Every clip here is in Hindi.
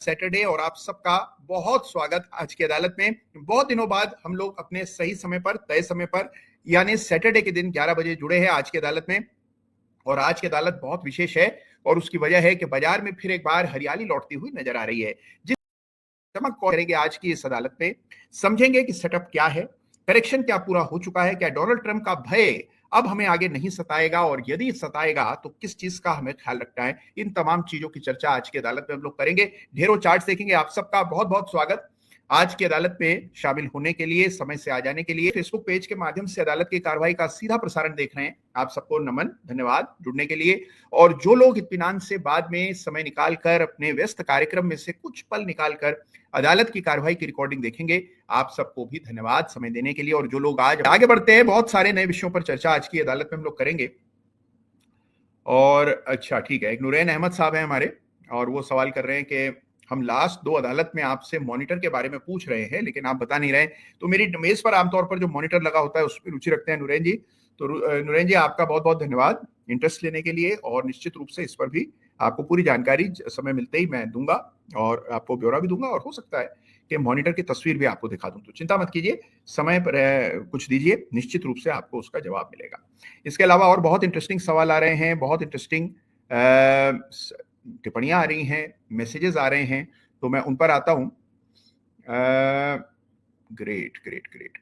सैटरडे और आप सबका बहुत स्वागत आज की अदालत में। बहुत दिनों बाद हम लोग अपने सही समय पर, तय समय पर, यानी सैटरडे के दिन 11 बजे जुड़े हैं आज की अदालत में। और आज की अदालत बहुत विशेष है और उसकी वजह है कि बाजार में फिर एक बार हरियाली लौटती हुई नजर आ रही है। जिस चमक करेंगे आज की इस अदालत में, समझेंगे कि सेटअप क्या है, करेक्शन क्या पूरा हो चुका है, क्या डोनाल्ड ट्रंप का भय अब हमें आगे नहीं सताएगा और यदि सताएगा तो किस चीज का हमें ख्याल रखना है। इन तमाम चीजों की चर्चा आज की अदालत में हम लोग करेंगे। ढेरों चार्ट्स देखेंगे। आप सबका बहुत बहुत स्वागत आज की अदालत में शामिल होने के लिए, समय से आ जाने के लिए। फेसबुक पेज के माध्यम से अदालत की कार्रवाई का सीधा प्रसारण देख रहे हैं, आप सबको नमन, धन्यवाद जुड़ने के लिए। और जो लोग इत्मीनान से बाद में समय निकालकर अपने व्यस्त कार्यक्रम में से कुछ पल निकालकर अदालत की कार्रवाई की रिकॉर्डिंग देखेंगे, आप सबको भी धन्यवाद समय देने के लिए। और जो लोग आज आगे बढ़ते हैं, बहुत सारे नए विषयों पर चर्चा आज की अदालत में हम लोग करेंगे। और अच्छा ठीक है, एक नूरैन अहमद साहब हैं हमारे और वो सवाल कर रहे हैं कि हम लास्ट 2 अदालत में आपसे मॉनिटर के बारे में पूछ रहे हैं लेकिन आप बता नहीं रहे। तो मेरी मेज पर आमतौर पर जो मॉनिटर लगा होता है उस पर रुचि रखते हैं नूरैन जी। तो नूरैन जी, आपका बहुत बहुत धन्यवाद इंटरेस्ट लेने के लिए और निश्चित रूप से इस पर भी आपको पूरी जानकारी समय मिलते ही मैं दूंगा और आपको ब्यौरा भी दूंगा और हो सकता है कि मॉनिटर की तस्वीर भी आपको दिखा दूं। तो चिंता मत कीजिए, समय पर कुछ दीजिए, निश्चित रूप से आपको उसका जवाब मिलेगा। इसके अलावा और बहुत इंटरेस्टिंग सवाल आ रहे हैं, बहुत इंटरेस्टिंग टिप्पणियां आ रही हैं, मैसेजेस आ रहे हैं, तो मैं उन पर आता हूं। ग्रेट ग्रेट ग्रेट,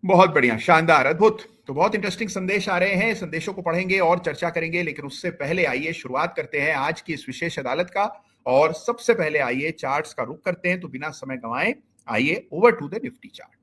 बहुत बढ़िया, शानदार, अद्भुत। तो बहुत इंटरेस्टिंग संदेश आ रहे हैं, संदेशों को पढ़ेंगे और चर्चा करेंगे। लेकिन उससे पहले आइए शुरुआत करते हैं आज की इस विशेष अदालत का। और सबसे पहले आइए चार्ट्स का रुख करते हैं। तो बिना समय गंवाए आइए over to the Nifty chart.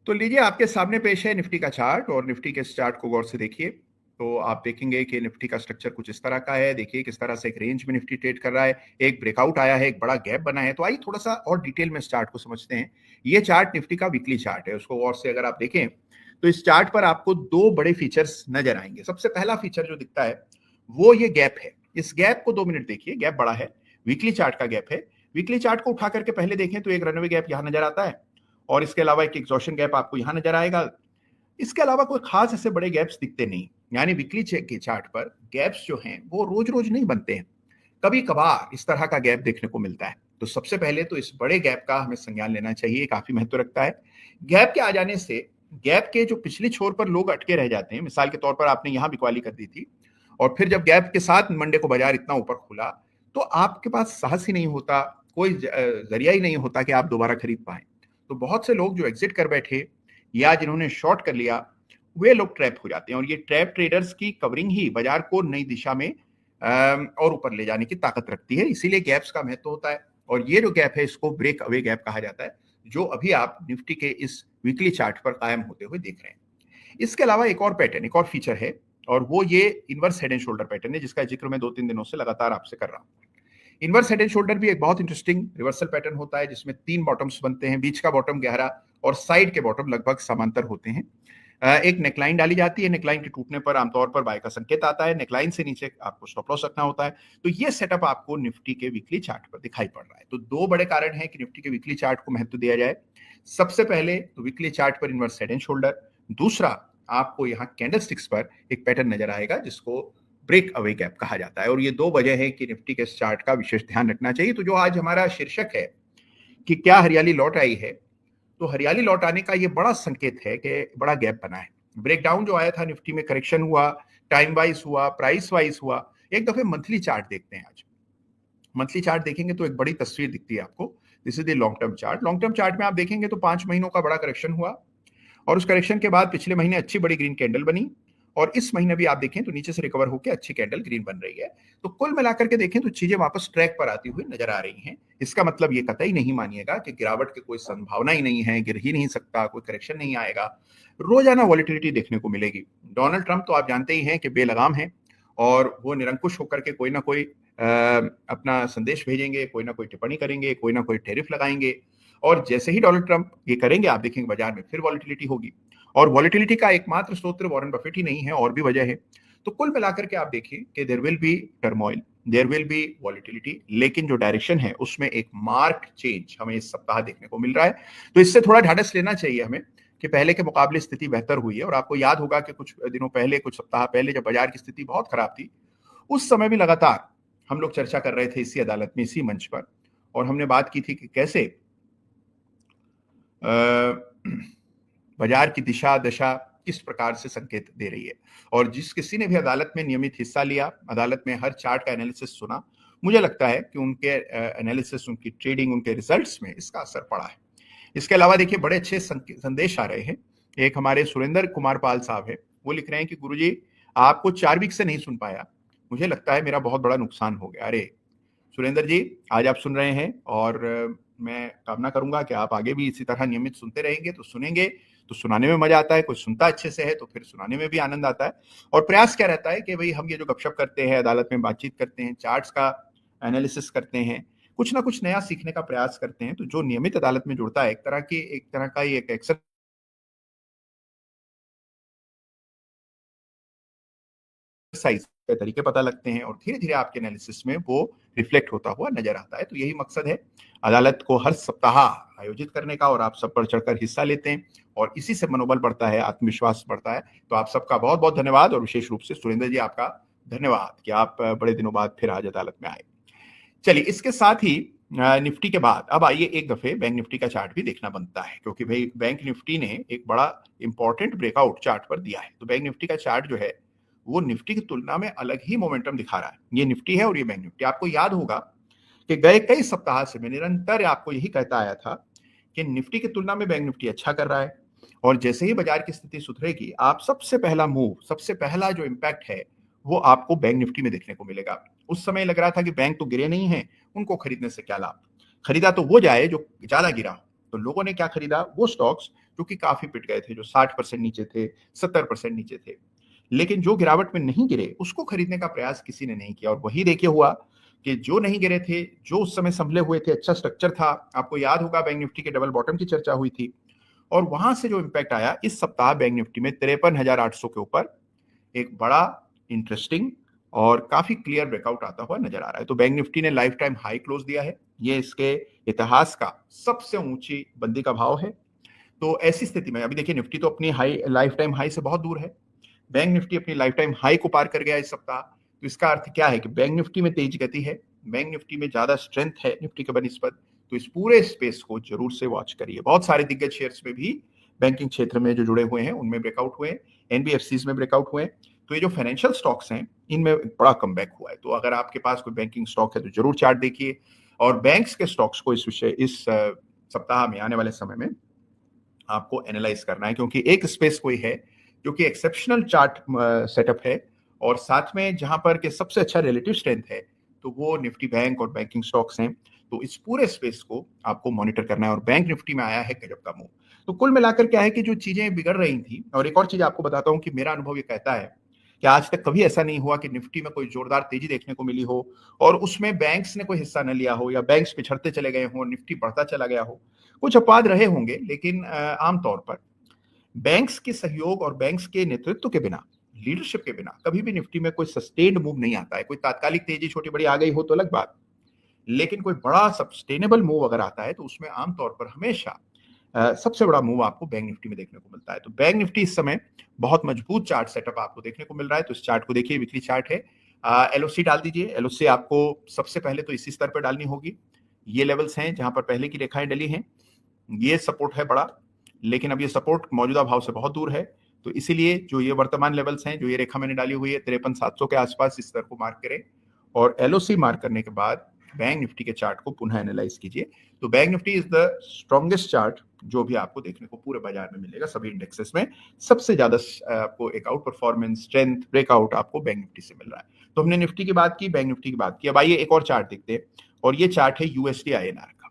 तो लीजिए, आपके सामने पेश है निफ्टी का चार्ट और निफ्टी के इस चार्ट को गौर से देखिए तो आप देखेंगे कि निफ्टी का स्ट्रक्चर कुछ इस तरह का है। देखिए किस तरह से एक रेंज में निफ्टी ट्रेड कर रहा है, एक ब्रेकआउट आया है, एक बड़ा गैप बना है। तो आइए थोड़ा सा और डिटेल में इस चार्ट को समझते हैं। ये चार्ट निफ्टी का वीकली चार्ट है, उसको गौर से अगर आप देखें तो इस चार्ट पर आपको 2 बड़े फीचर्स नजर आएंगे। सबसे पहला फीचर जो दिखता है वो ये गैप है। इस गैप को 2 मिनट देखिए, गैप बड़ा है, वीकली चार्ट का गैप है। वीकली चार्ट को उठा करके पहले देखें तो एक रनवे गैप यहां नजर आता है और इसके अलावा एक एग्जॉशन गैप आपको यहां नजर आएगा। इसके अलावा कोई खास ऐसे बड़े गैप्स दिखते नहीं। यानी वीकली के चार्ट पर गैप्स जो हैं वो रोज रोज नहीं बनते हैं, कभी कभार इस तरह का गैप देखने को मिलता है। तो सबसे पहले तो इस बड़े गैप का हमें संज्ञान लेना चाहिए, काफी महत्व रखता है। गैप के आ जाने से गैप के जो पिछली छोर पर लोग अटके रह जाते हैं, मिसाल के तौर पर आपने यहां बिकवाली कर दी थी और फिर जब गैप के साथ मंडे को बाजार इतना ऊपर खुला तो आपके पास साहस ही नहीं होता, कोई जरिया ही नहीं होता कि आप दोबारा खरीद पाए। तो बहुत से लोग जो एग्जिट कर बैठे या जिन्होंने शॉर्ट कर लिया, वे लोग ट्रैप हो जाते हैं। और ये ट्रैप ट्रेडर्स की कवरिंग ही बाजार को नई दिशा में और ऊपर ले जाने की ताकत रखती है। इसीलिए गैप्स का महत्व होता है और ये जो गैप है इसको ब्रेक अवे गैप कहा जाता है, जो अभी आप निफ्टी के इस वीकली चार्ट पर कायम होते हुए देख रहे हैं। इसके अलावा एक और पैटर्न, एक और फीचर है और वो ये inverse head and shoulder pattern है, जिसका जिक्र मैं 2-3 दिनों से लगातार आपसे कर रहा हूं। इनवर्स हेड एंड शोल्डर भी एक बहुत इंटरेस्टिंग रिवर्सल पैटर्न होता है जिसमें 3 बॉटम्स बनते हैं, बीच का बॉटम गहरा और साइड के बॉटम लगभग समांतर होते हैं। एक नेकलाइन डाली जाती है, नेकलाइन के टूटने पर आमतौर पर बाय का संकेत आता है, नेकलाइन से नीचे आपको स्टॉप लॉस रखना होता है। तो ये सेटअप आपको निफ्टी के वीकली चार्ट पर दिखाई पड़ रहा है। तो 2 बड़े कारण हैं कि निफ्टी के वीकली चार्ट को महत्व दिया जाए। सबसे पहले तो वीकली चार्ट पर इनवर्स हेड एंड शोल्डर, दूसरा आपको यहाँ कैंडलस्टिक्स पर एक पैटर्न नजर आएगा जिसको ब्रेक अवे गैप कहा जाता है। और ये 2 वजह है कि निफ्टी के इस चार्ट का विशेष ध्यान रखना चाहिए। तो जो आज हमारा शीर्षक है कि क्या हरियाली लौट आई है, तो हरियाली लौट आने का ये बड़ा संकेत है कि बड़ा गैप बना है। ब्रेकडाउन जो आया था निफ्टी में, करेक्शन हुआ, टाइम वाइज हुआ, प्राइस वाइज हुआ। एक दफे मंथली चार्ट देखते हैं। आज मंथली चार्ट देखेंगे तो एक बड़ी तस्वीर दिखती है आपको। This is the long term chart. Long term chart में आप देखेंगे तो 5 महीनों का बड़ा करेक्शन हुआ और उस करेक्शन के बाद पिछले महीने अच्छी बड़ी ग्रीन कैंडल बनी और इस महीने भी आप देखें तो नीचे से रिकवर होकर अच्छी कैंडल ग्रीन बन रही है। तो कुल मिलाकर के देखें तो चीजें वापस ट्रैक पर आती हुई नजर आ रही हैं। इसका मतलब ये कतई नहीं मानिएगा कि गिरावट की कोई संभावना ही नहीं है, गिर ही नहीं सकता, कोई करेक्शन नहीं आएगा। रोजाना वॉलिटिलिटी देखने को मिलेगी। डोनाल्ड ट्रंप तो आप जानते ही हैं कि बेलगाम है और वो निरंकुश होकर के कोई ना कोई अपना संदेश भेजेंगे, कोई ना कोई टिप्पणी करेंगे, कोई ना कोई टैरिफ लगाएंगे और जैसे ही डोनाल्ड ट्रंप ये करेंगे आप देखेंगे बाजार में फिर वॉलिटिलिटी होगी। और वॉलेटिलिटी का एकमात्र स्रोत वॉरेन बफेट ही नहीं है, और भी वजह है। तो कुल मिलाकर के आप देखिए कि there will be turmoil, there will be volatility, लेकिन जो डायरेक्शन है उसमें एक मार्क्ड चेंज हमें इस सप्ताह देखने को मिल रहा है। तो इससे थोड़ा ढाढ़स लेना चाहिए हमें कि पहले के मुकाबले स्थिति बेहतर हुई है। और आपको याद होगा कि कुछ दिनों पहले, कुछ सप्ताह पहले जब बाजार की स्थिति बहुत खराब थी, उस समय भी लगातार हम लोग चर्चा कर रहे थे इसी अदालत में, इसी मंच पर, और हमने बात की थी कि कैसे बाजार की दिशा दशा किस प्रकार से संकेत दे रही है। और जिस किसी ने भी अदालत में नियमित हिस्सा लिया, अदालत में हर चार्ट का एनालिसिस सुना, मुझे लगता है कि उनके एनालिसिस, उनकी ट्रेडिंग, उनके रिजल्ट्स में इसका असर पड़ा है। इसके अलावा देखिए बड़े अच्छे संदेश आ रहे हैं। एक हमारे सुरेंद्र कुमार पाल साहब है, वो लिख रहे हैं कि गुरुजी आपको 4 वीक से नहीं सुन पाया, मुझे लगता है मेरा बहुत बड़ा नुकसान हो गया। अरे सुरेंद्र जी, आज आप सुन रहे हैं, और मैं कामना करूंगा कि आप आगे भी इसी तरह नियमित सुनते रहेंगे। तो सुनेंगे तो सुनाने में मजा आता है, कोई सुनता अच्छे से है तो फिर सुनाने में भी आनंद आता है। और प्रयास क्या रहता है कि भाई हम ये जो गपशप करते हैं, अदालत में बातचीत करते हैं, चार्ट्स का एनालिसिस करते हैं, कुछ ना कुछ नया सीखने का प्रयास करते हैं। तो जो नियमित अदालत में जुड़ता है, एक तरह का ये एक एक्सरसाइज के तरीके पता लगते हैं, और धीरे धीरे आपके एनालिसिस में वो रिफ्लेक्ट होता हुआ नजर आता है। तो यही मकसद है अदालत को हर सप्ताह आयोजित करने का, और आप सब बढ़ चढ़कर हिस्सा लेते हैं, और इसी से मनोबल बढ़ता है, आत्मविश्वास बढ़ता है। तो आप सबका बहुत बहुत धन्यवाद, और विशेष रूप से सुरेंद्र जी आपका धन्यवाद कि आप बड़े दिनों बाद फिर आज अदालत में आए। चलिए, इसके साथ ही निफ्टी के बाद अब आइए एक दफे बैंक निफ्टी का चार्ट भी देखना बनता है, क्योंकि भाई बैंक निफ्टी ने एक बड़ा इंपॉर्टेंट ब्रेकआउट चार्ट पर दिया है। तो बैंक निफ्टी का चार्ट जो है वो निफ्टी की तुलना में अलग ही मोमेंटम दिखा रहा है। ये निफ्टी है और ये बैंक निफ्टी। आपको याद होगा कि गए कई सप्ताह से मैं निरंतर आपको यही कहता आया था कि निफ्टी की तुलना में बैंक निफ्टी अच्छा कर रहा है, और जैसे ही बाजार की स्थिति सुधरेगी, आप सबसे पहला मूव, सबसे पहला जो इम्पैक्ट है वो आपको बैंक निफ्टी में देखने को मिलेगा। उस समय लग रहा था कि बैंक तो गिरे नहीं है, उनको खरीदने से क्या लाभ, खरीदा तो वो जाए जो ज्यादा गिरा। तो लोगों ने क्या खरीदा? वो स्टॉक्स जो कि काफी पिट गए थे, जो 60% नीचे थे, 70% नीचे थे। लेकिन जो गिरावट में नहीं गिरे उसको खरीदने का प्रयास किसी ने नहीं किया, और वही देखिए हुआ कि जो नहीं गिरे थे, जो उस समय संभले हुए थे, अच्छा स्ट्रक्चर था। आपको याद होगा बैंक निफ्टी के डबल बॉटम की चर्चा हुई थी, और वहां से जो इंपैक्ट आया, इस सप्ताह बैंक निफ्टी में 53,800 के ऊपर एक बड़ा इंटरेस्टिंग और काफी क्लियर ब्रेकआउट आता हुआ नजर आ रहा है। तो बैंक निफ्टी ने लाइफ टाइम हाई क्लोज दिया है, ये इसके इतिहास का सबसे ऊंची बंदी का भाव है। तो ऐसी स्थिति में अभी देखिए, निफ्टी तो अपनी हाई, लाइफ टाइम हाई से बहुत दूर है, बैंक निफ्टी अपनी लाइफ टाइम हाई को पार कर गया इस सप्ताह। तो इसका अर्थ क्या है कि बैंक निफ्टी में तेज गति है, बैंक निफ्टी में ज्यादा स्ट्रेंथ है निफ्टी के बनिस्पत। तो इस पूरे स्पेस को जरूर से वॉच करिए। बहुत सारे दिग्गज शेयर्स में भी बैंकिंग क्षेत्र में जो जुड़े हुए हैं उनमें ब्रेकआउट हुए, एनबीएफसीज में ब्रेकआउट हुए। तो ये जो फाइनेंशियल स्टॉक्स हैं इनमें बड़ा कमबैक हुआ है। तो अगर आपके पास कोई बैंकिंग स्टॉक है तो जरूर चार्ट देखिए, और बैंक्स के स्टॉक्स को इस सप्ताह में, आने वाले समय में आपको एनालाइज करना है, क्योंकि एक स्पेस कोई है जो कि एक्सेप्शनल चार्ट सेटअप है, और साथ में जहां पर के सबसे अच्छा रिलेटिव स्ट्रेंथ है, तो वो निफ्टी बैंक और बैंकिंग स्टॉक्स हैं। तो इस पूरे स्पेस को आपको मॉनिटर करना है, और बैंक निफ्टी में आया है गजब का मूव। तो कुल मिलाकर क्या है कि जो चीजें बिगड़ रही थी, और एक और चीज आपको बताता हूं कि मेरा अनुभव ये कहता है कि आज तक कभी ऐसा नहीं हुआ कि निफ्टी में कोई जोरदार तेजी देखने को मिली हो और उसमें बैंक्स ने कोई हिस्सा न लिया हो, या बैंक्स पिछड़ते चले गए हों, निफ्टी बढ़ता चला गया हो। कुछ अपवाद रहे होंगे, लेकिन आमतौर पर बैंक्स के सहयोग और बैंक्स के नेतृत्व के बिना, लीडरशिप के बिना कभी भी निफ्टी में कोई सस्टेन्ड मूव नहीं आता है। कोई तात्कालिक तेजी छोटी बड़ी आ गई हो तो अलग बात, लेकिन कोई बड़ा सस्टेनेबल मूव अगर आता है तो उसमें आमतौर पर हमेशा सबसे बड़ा मूव आपको बैंक निफ्टी में देखने को मिलता है। तो बैंक निफ्टी इस समय बहुत मजबूत चार्ट सेटअप आपको देखने को मिल रहा है। तो इस चार्ट को देखिए, वीकली चार्ट है। एलओसी डाल दीजिए। एलओसी आपको सबसे पहले तो इसी स्तर पर डालनी होगी। ये लेवल्स हैं जहां पर पहले की रेखाएं डली हैं, ये सपोर्ट है बड़ा, लेकिन अब ये सपोर्ट मौजूदा भाव से बहुत दूर है। तो इसीलिए जो ये वर्तमान लेवल्स हैं, जो ये रेखा मैंने डाली हुई है 53,700 के आसपास, इस स्तर को मार्क करें, और एलओसी मार्क करने के बाद बैंक निफ्टी के चार्ट को पुनः एनालाइज कीजिए। तो bank Nifty is the strongest chart जो भी आपको देखने को पूरे बाजार में मिलेगा। सभी इंडेक्सेस में सबसे ज्यादा आपको एक आउट परफॉर्मेंस, स्ट्रेंथ, ब्रेकआउट आपको बैंक निफ्टी से मिल रहा है। तो हमने निफ्टी की बात की, बैंक निफ्टी की बात की। अब आइए एक और चार्ट देखते हैं, और ये चार्ट है यूएसडी आईएनआर का।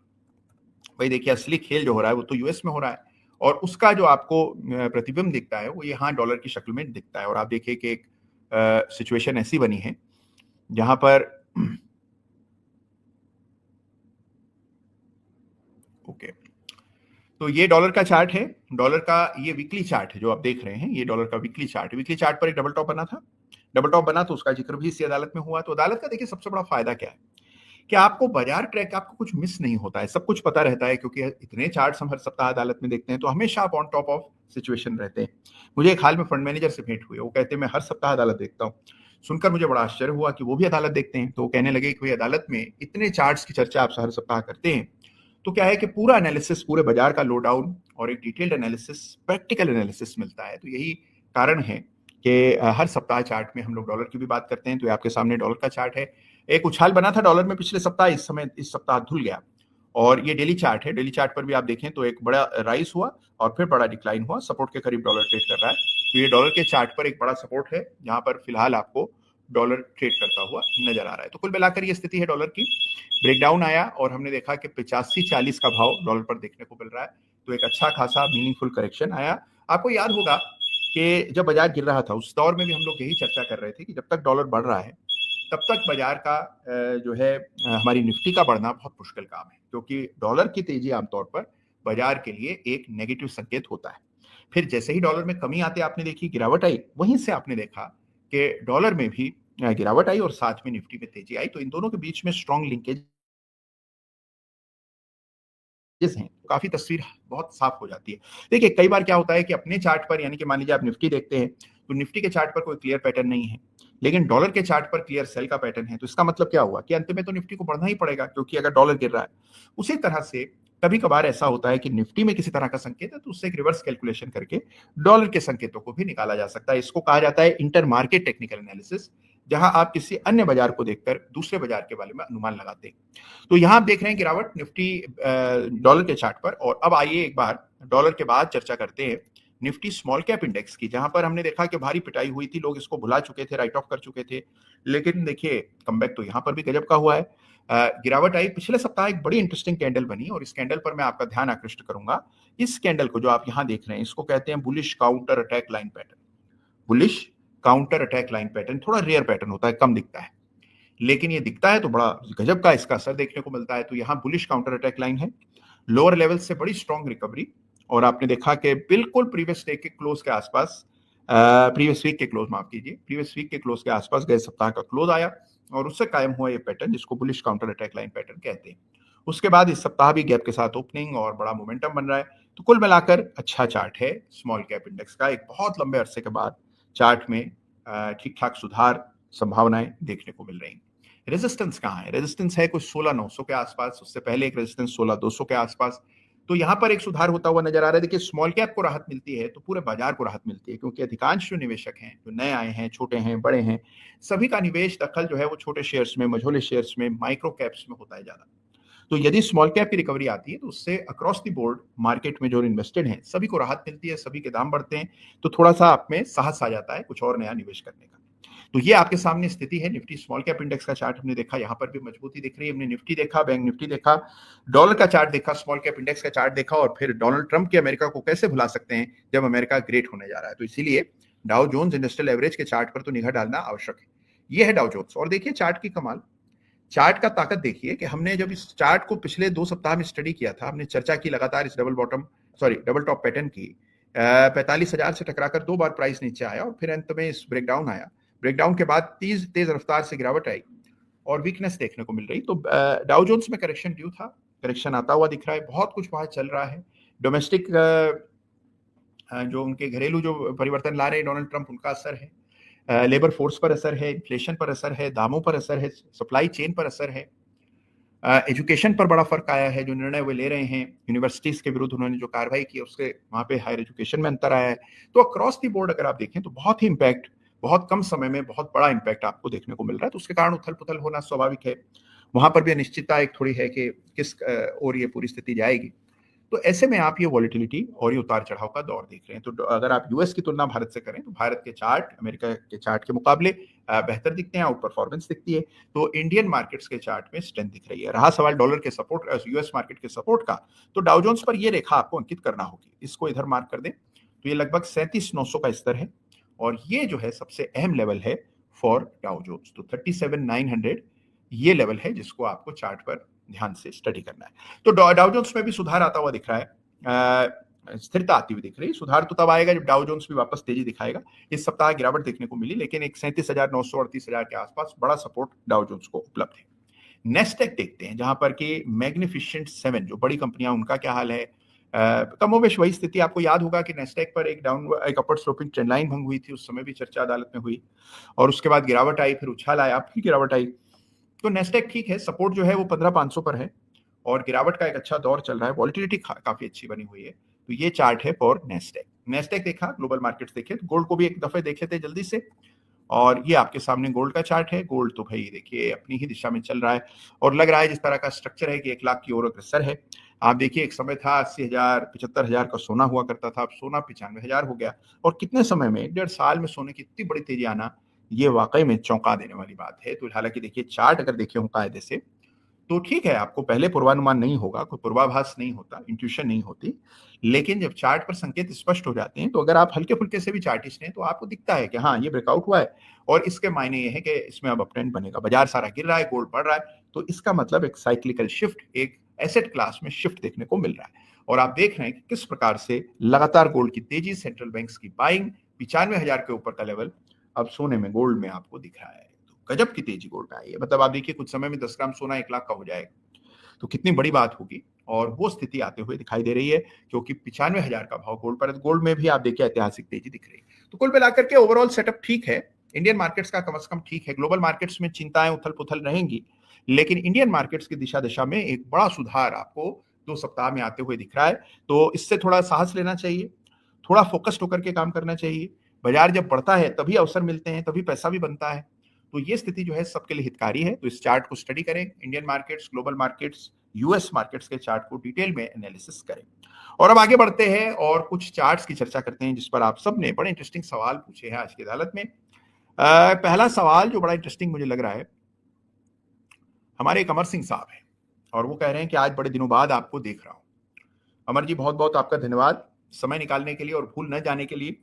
भाई देखिए, असली खेल जो हो रहा है वो तो यूएस में हो रहा है, और उसका जो आपको प्रतिबिंब दिखता है वो यहाँ डॉलर की शक्ल में दिखता है। और आप देखिए कि एक सिचुएशन ऐसी बनी है जहां पर ओके, तो ये डॉलर का चार्ट है, डॉलर का ये वीकली चार्ट है जो आप देख रहे हैं, ये डॉलर का वीकली चार्ट है। वीकली चार्ट पर एक डबल टॉप बना था, डबल टॉप बना तो उसका जिक्र भी इसी अदालत में हुआ। तो अदालत का देखिए सबसे बड़ा फायदा क्या है कि आपको बाजार ट्रैक, आपको कुछ मिस नहीं होता है, सब कुछ पता रहता है, क्योंकि इतने चार्ट्स हम हर सप्ताह अदालत में देखते हैं, तो हमेशा आप ऑन टॉप ऑफ सिचुएशन रहते हैं। मुझे एक हाल में फंड मैनेजर से भेंट हुई, वो कहते हैं मैं हर सप्ताह अदालत देखता हूँ। सुनकर मुझे बड़ा आश्चर्य हुआ कि वो भी अदालत देखते हैं। तो वो कहने लगे कि भाई अदालत में इतने चार्ट्स की चर्चा आप हर सप्ताह करते हैं, तो क्या है कि पूरा एनालिसिस, पूरे बाजार का लो डाउन और एक डिटेल्ड एनालिसिस, प्रैक्टिकल एनालिसिस मिलता है। तो यही कारण है कि हर सप्ताह चार्ट में हम लोग डॉलर की भी बात करते हैं। तो ये आपके सामने डॉलर का चार्ट है। एक उछाल बना था डॉलर में पिछले सप्ताह, इस सप्ताह धुल गया। और ये डेली चार्ट है, डेली चार्ट पर भी आप देखें तो एक बड़ा राइज हुआ और फिर बड़ा डिक्लाइन हुआ, सपोर्ट के करीब डॉलर ट्रेड कर रहा है। तो ये डॉलर के चार्ट पर एक बड़ा सपोर्ट है जहां पर फिलहाल आपको डॉलर ट्रेड करता हुआ नजर आ रहा है। तो कुल मिलाकर ये स्थिति है डॉलर की। ब्रेकडाउन आया और हमने देखा कि 85-40 का भाव डॉलर पर देखने को मिल रहा है। तो एक अच्छा खासा मीनिंगफुल करेक्शन आया। आपको याद होगा कि जब बाजार गिर रहा था उस दौर में भी हम लोग यही चर्चा कर रहे थे कि जब तक डॉलर बढ़ रहा है तब तक बाजार का जो है हमारी निफ्टी का बढ़ना बहुत मुश्किल काम है, क्योंकि डॉलर की तेजी आमतौर पर बाजार के लिए एक नेगेटिव संकेत होता है। फिर जैसे ही डॉलर में कमी आते आपने देखी गिरावट आई, वहीं से आपने देखा कि डॉलर में भी गिरावट आई और साथ में निफ्टी में तेजी आई। तो इन दोनों के बीच में स्ट्रॉन्ग लिंकेज हैं, काफी तस्वीर बहुत साफ हो जाती है। देखिए कई बार क्या होता है कि अपने चार्ट पर, यानी कि मान लीजिए आप निफ्टी देखते हैं तो निफ्टी के चार्ट पर कोई क्लियर पैटर्न नहीं है, लेकिन डॉलर के चार्ट पर क्लियर सेल का पैटर्न है। तो इसका मतलब क्या हुआ कि अंत में तो निफ्टी को बढ़ना ही पड़ेगा, क्योंकि अगर डॉलर गिर रहा है। उसी तरह से कभी कभार ऐसा होता है कि निफ्टी में किसी तरह का संकेत है तो उससे एक रिवर्स कैलकुलेशन करके डॉलर के संकेतों को भी निकाला जा सकता है। इसको कहा जाता है इंटर मार्केट टेक्निकल एनालिसिस, जहां आप किसी अन्य बाजार को देखकर दूसरे बाजार के बारे में अनुमान लगाते हैं। तो यहां आप देख रहे हैं गिरावट निफ्टी डॉलर के चार्ट पर। और अब आइए एक बार डॉलर के बाद चर्चा करते हैं निफ्टी स्मॉल कैप इंडेक्स की, जहां पर हमने देखा कि भारी पिटाई हुई थी, लोग इसको भुला चुके थे, राइट ऑफ कर चुके थे। लेकिन देखिए कमबैक तो यहां पर भी गजब का हुआ है। गिरावट आई। पिछले सप्ताह एक बड़ी इंटरेस्टिंग कैंडल बनी और इस कैंडल पर मैं आपका ध्यान आकृष्ट करूंगा। इस कैंडल को जो आप यहां देख रहे हैं इसको कहते हैं bullish counter attack line pattern. Bullish counter attack line pattern थोड़ा रेयर पैटर्न होता है, कम दिखता है, लेकिन ये दिखता है तो बड़ा गजब का इसका असर देखने को मिलता है। तो यहाँ बुलिश काउंटर अटैक लाइन है, लोअर लेवल से बड़ी स्ट्रॉन्ग रिकवरी। और आपने देखा कि बिल्कुल प्रीवियस डे के क्लोज के आसपास, प्रीवियस वीक के क्लोज, माफ कीजिए, प्रीवियस वीक के क्लोज के आसपास गए सप्ताह का क्लोज आया और उससे कायम हुआ ये पैटर्न जिसको bullish counter attack line pattern कहते हैं। उसके बाद इस सप्ताह भी गैप के साथ ओपनिंग और बड़ा मोमेंटम बन रहा है। तो कुल मिलाकर अच्छा चार्ट है स्मॉल कैप इंडेक्स का। एक बहुत लंबे अरसे के बाद चार्ट में ठीक ठाक सुधार संभावनाएं देखने को मिल रही हैं। रेजिस्टेंस कहाँ है? रेजिस्टेंस है कुछ 16,900 के आसपास, उससे पहले एक रेजिस्टेंस 16,200 के आसपास। तो यहां पर एक सुधार होता हुआ नजर आ रहा है। देखिए स्मॉल कैप को राहत मिलती है तो पूरे बाजार को राहत मिलती है, क्योंकि अधिकांश जो निवेशक हैं, जो नए आए हैं, छोटे हैं, बड़े हैं, सभी का निवेश दखल जो है वो छोटे शेयर्स में, मझोले शेयर्स में, माइक्रो कैप्स में होता है ज्यादा। तो यदि स्मॉल कैप की रिकवरी आती है तो उससे अक्रॉस द बोर्ड मार्केट में जो इन्वेस्टेड हैं सभी को राहत मिलती है, सभी के दाम बढ़ते हैं। तो थोड़ा सा आप में साहस आ जाता है कुछ और नया निवेश करने का। तो ये आपके सामने स्थिति है। निफ्टी स्मॉल कैप इंडेक्स का चार्ट हमने देखा, यहां पर भी मजबूती दिख रही है। हमने निफ्टी देखा, बैंक निफ्टी देखा, डॉलर का चार्ट देखा, स्मॉल कैप इंडेक्स का चार्ट देखा, और फिर डोनाल्ड ट्रंप की अमेरिका को कैसे भुला सकते हैं जब अमेरिका ग्रेट होने जा रहा है। तो इसीलिए डाउ जोन्स इंडस्ट्रियल एवरेज के चार्ट पर तो निगाह डालना आवश्यक है। यह है डाउ जोन्स। और देखिए चार्ट की कमाल, चार्ट का ताकत देखिए कि हमने जब इस चार्ट को पिछले 2 सप्ताह में स्टडी किया था, हमने चर्चा की लगातार इस डबल टॉप पैटर्न की। 45,000 से टकराकर 2 बार प्राइस नीचे आया और फिर अंत में इस ब्रेकडाउन आया। ब्रेकडाउन के बाद तेज रफ्तार से गिरावट आई और वीकनेस देखने को मिल रही। तो डाउ जोन्स में करेक्शन ड्यू था, करेक्शन आता हुआ दिख रहा है। बहुत कुछ वहां चल रहा है। डोमेस्टिक जो उनके घरेलू जो परिवर्तन ला रहे हैं डोनाल्ड ट्रंप, उनका असर है, लेबर फोर्स पर असर है, इन्फ्लेशन पर असर है, दामों पर असर है, सप्लाई चेन पर असर है, एजुकेशन पर बड़ा फर्क आया है। जो निर्णय वे ले रहे हैं, यूनिवर्सिटीज के विरुद्ध उन्होंने जो कार्रवाई की उससे वहां पे हायर एजुकेशन में अंतर आया है। तो अक्रॉस दी बोर्ड अगर आप देखें तो बहुत ही इंपैक्ट, बहुत कम समय में बहुत बड़ा इंपैक्ट आपको देखने को मिल रहा है। तो उसके कारण उथल पुथल होना स्वाभाविक है। वहां पर भी अनिश्चितता एक थोड़ी है कि किस और ये पूरी स्थिति जाएगी। तो ऐसे में आप ये वॉलिटिलिटी और ये उतार चढ़ाव का दौर देख रहे हैं। तो अगर आप यूएस की तुलना भारत से करें तो भारत के चार्ट अमेरिका के चार्ट के मुकाबले बेहतर दिखते हैं, आउट परफॉर्मेंस दिखती है। तो इंडियन मार्केट्स के चार्ट में स्ट्रेंथ दिख रही है। रहा सवाल डॉलर के सपोर्ट, यूएस मार्केट के सपोर्ट का, तो डाउ जोन्स पर ये रेखा आपको अंकित करना होगी। इसको इधर मार्क कर दें तो ये लगभग 37,900 का स्तर है और ये जो है सबसे अहम लेवल है फॉर डाउ जोन्स। तो 37,900 ये लेवल है जिसको आपको चार्ट पर ध्यान से स्टडी करना है। तो डाउ जोन्स में भी सुधार आता हुआ दिख रहा है। स्थिरता आती हुई दिख रही। सुधार तो तब आएगा जब डाउ जोन्स भी वापस तेजी दिखाएगा। इस सप्ताह गिरावट देखने को मिली, लेकिन एक 37,900 38,000 के आसपास बड़ा सपोर्ट डाउ जोन्स को उपलब्ध है। नेस्टेक देखते हैं, जहां पर कि मैग्निफिशेंट 7 जो बड़ी कंपनियां, उनका क्या हाल है। कमोबेश वही स्थिति। आपको याद होगा कि नेस्टेक पर एक अपवर्ड स्लोपिंग ट्रेंड लाइन भंग हुई थी, उस समय भी चर्चा अदालत में हुई और उसके बाद गिरावट आई, फिर उछाल आया, फिर गिरावट आई। तो नेस्टेक ठीक है, सपोर्ट जो है वो 15,500 पर है और गिरावट का एक अच्छा दौर चल रहा है। वॉलिटिलिटी काफी अच्छी बनी हुई है। तो ये चार्ट है फॉर नेस्टेक। नेस्टेक देखा, ग्लोबल मार्केट्स देखे, तो गोल्ड को भी एक दफे देखे थे जल्दी से। और ये आपके सामने गोल्ड का चार्ट है। गोल्ड तो भाई देखिए अपनी ही दिशा में चल रहा है और लग रहा है जिस तरह का स्ट्रक्चर है कि 1 लाख की ओर अग्रसर है। आप देखिए, एक समय था 80,000 75,000 का सोना हुआ करता था, अब सोना 95,000 हो गया। और कितने समय में, 1.5 साल में सोने की इतनी बड़ी तेजी आना, ये वाकई में चौंका देने वाली बात है। तो हालांकि देखिए, चार्ट अगर देखे हो कायदे से तो ठीक है, आपको पहले पूर्वानुमान नहीं होगा, कोई पूर्वाभास नहीं होता, इंट्यूशन नहीं होती। लेकिन जब चार्ट पर संकेत स्पष्ट हो जाते हैं, तो अगर आप हल्के फुल्के से भी चार्टिस्ट हैं तो आपको दिखता है कि हाँ, ये ब्रेकआउट हुआ है और इसके मायने ये है कि इसमें अब अपट्रेंड बनेगा। बाजार सारा गिर रहा है, गोल्ड बढ़ रहा है, तो इसका मतलब एक साइक्लिकल शिफ्ट, एक एसेट क्लास में शिफ्ट देखने को मिल रहा है। और आप देख रहे हैं कि किस प्रकार से लगातार गोल्ड की तेजी, सेंट्रल बैंक्स की बाइंग, 95,000 के ऊपर का लेवल अब सोने में, गोल्ड में आपको दिख रहा है। तो गजब की तेजी गोल्ड में आई है। मतलब आप देखिए, कुछ समय में 10 ग्राम सोना 1 लाख का हो जाएगा, तो कितनी बड़ी बात होगी। और वो स्थिति आते हुए दिखाई दे रही है, क्योंकि 95,000 का भाव गोल्ड पर, गोल्ड में भी आप देखिए ऐतिहासिक तेजी दिख रही है। तो कुल मिलाकर के ओवरऑल सेटअप ठीक है। इंडियन मार्केट्स का कम से कम ठीक है। ग्लोबल मार्केट्स में चिंताएं उथल पुथल रहेंगी, लेकिन इंडियन मार्केट्स की दिशा दिशा में एक बड़ा सुधार आपको 2 सप्ताह में आते हुए दिख रहा है। तो इससे थोड़ा साहस लेना चाहिए, थोड़ा फोकस्ड होकर के काम करना चाहिए। बाजार जब बढ़ता है तभी अवसर मिलते हैं, तभी पैसा भी बनता है। तो ये स्थिति जो है सबके लिए हितकारी है। तो इस चार्ट को स्टडी करें, Indian markets, global markets, US markets के चार्ट को डिटेल में एनालिसिस करें। और अब आगे बढ़ते हैं और कुछ चार्ट्स की चर्चा करते हैं, जिस पर आप सबने बड़े इंटरेस्टिंग सवाल पूछे हैं आज की अदालत में। पहला सवाल जो बड़ा इंटरेस्टिंग मुझे लग रहा है, हमारे एक अमर सिंह साहब है और वो कह रहे हैं कि आज बड़े दिनों बाद आपको देख रहा हूं। अमर जी, बहुत बहुत आपका धन्यवाद समय निकालने के लिए और भूल न जाने के लिए।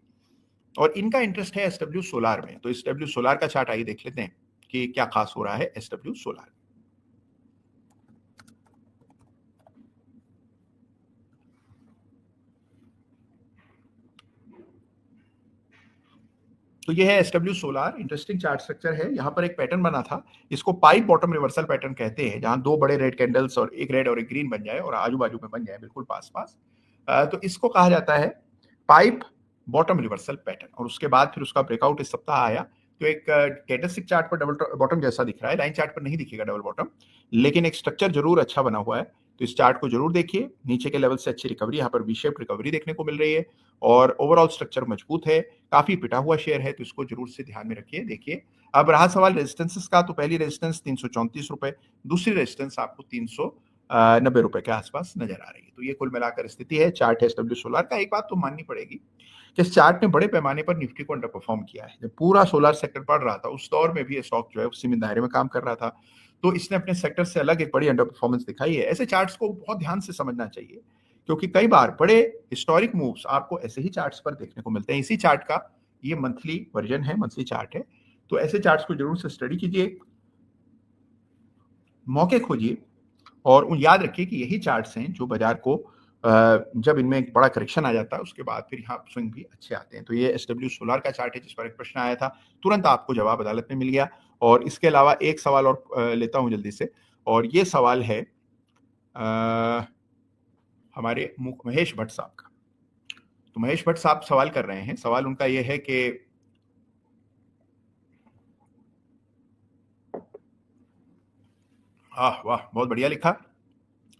और इनका इंटरेस्ट है एसडब्ल्यू सोलार में। तो एसडब्ल्यू सोलार का चार्ट आइए देख लेते हैं कि क्या खास हो रहा है एसडब्ल्यू सोलार। तो ये है SW solar. Interesting chart structure है। यहाँ पर एक पैटर्न बना था, इसको पाइप बॉटम रिवर्सल पैटर्न कहते हैं, जहां 2 बड़े रेड कैंडल्स और एक रेड और एक ग्रीन बन जाए और आजू बाजू में बन जाए बिल्कुल पास पास। तो इसको कहा जाता है पाइप बॉटम रिवर्सल पैटर्न। और उसके बाद फिर उसका ब्रेकआउट इस सप्ताह आया। तो एक कैंडलस्टिक चार्ट पर डबल बॉटम जैसा दिख रहा है, लाइन चार्ट पर नहीं दिखेगा डबल बॉटम, लेकिन एक स्ट्रक्चर जरूर अच्छा बना हुआ है। तो इस चार्ट को जरूर देखिए। नीचे के लेवल से अच्छी रिकवरी, यहाँ पर वी शेप रिकवरी देखने को मिल रही है और ओवरऑल स्ट्रक्चर मजबूत है। काफी पिटा हुआ शेयर है, तो इसको जरूर से ध्यान में रखिए। देखिए, अब रहा सवाल रेजिस्टेंसेस का, तो पहली रेजिस्टेंस 334 रुपए, दूसरी रेजिस्टेंस आपको 390 रुपए के आसपास नजर आ रही है। तो ये कुल मिलाकर स्थिति है। चार्ट है एसडब्ल्यू सोलार का। एक बात तो माननी पड़ेगी कि इस चार्ट ने बड़े पैमाने पर निफ्टी को अंडर परफॉर्म किया है। जब पूरा सोलर सेक्टर बढ़ रहा था, उस दौर में भी ये स्टॉक जो है उसी में दायरे में काम कर रहा था। तो इसने अपने सेक्टर से अलग एक बड़ी अंडर परफॉर्मेंस दिखाई है। ऐसे चार्ट्स को बहुत ध्यान से समझना चाहिए, क्योंकि कई बार बड़े हिस्टोरिक मूव्स आपको ऐसे ही चार्ट्स पर देखने को मिलते हैं। इसी चार्ट का ये मंथली वर्जन है, मंथली चार्ट है। तो ऐसे चार्ट्स को जरूर से स्टडी कीजिए, मौके खोजिए और उन याद रखिए कि यही चार्ट्स हैं जो बाजार को जब इनमें एक बड़ा करेक्शन आ जाता है उसके बाद फिर यहाँ स्विंग भी अच्छे आते हैं। तो ये एसडब्ल्यू सोलार का चार्ट है, जिस पर एक प्रश्न आया था, तुरंत आपको जवाब अदालत में मिल गया। और इसके अलावा एक सवाल और लेता हूं जल्दी से, और ये सवाल है हमारे महेश भट्ट साहब का। तो महेश भट्ट साहब सवाल कर रहे हैं, सवाल उनका यह है कि वाह, बहुत बढ़िया लिखा।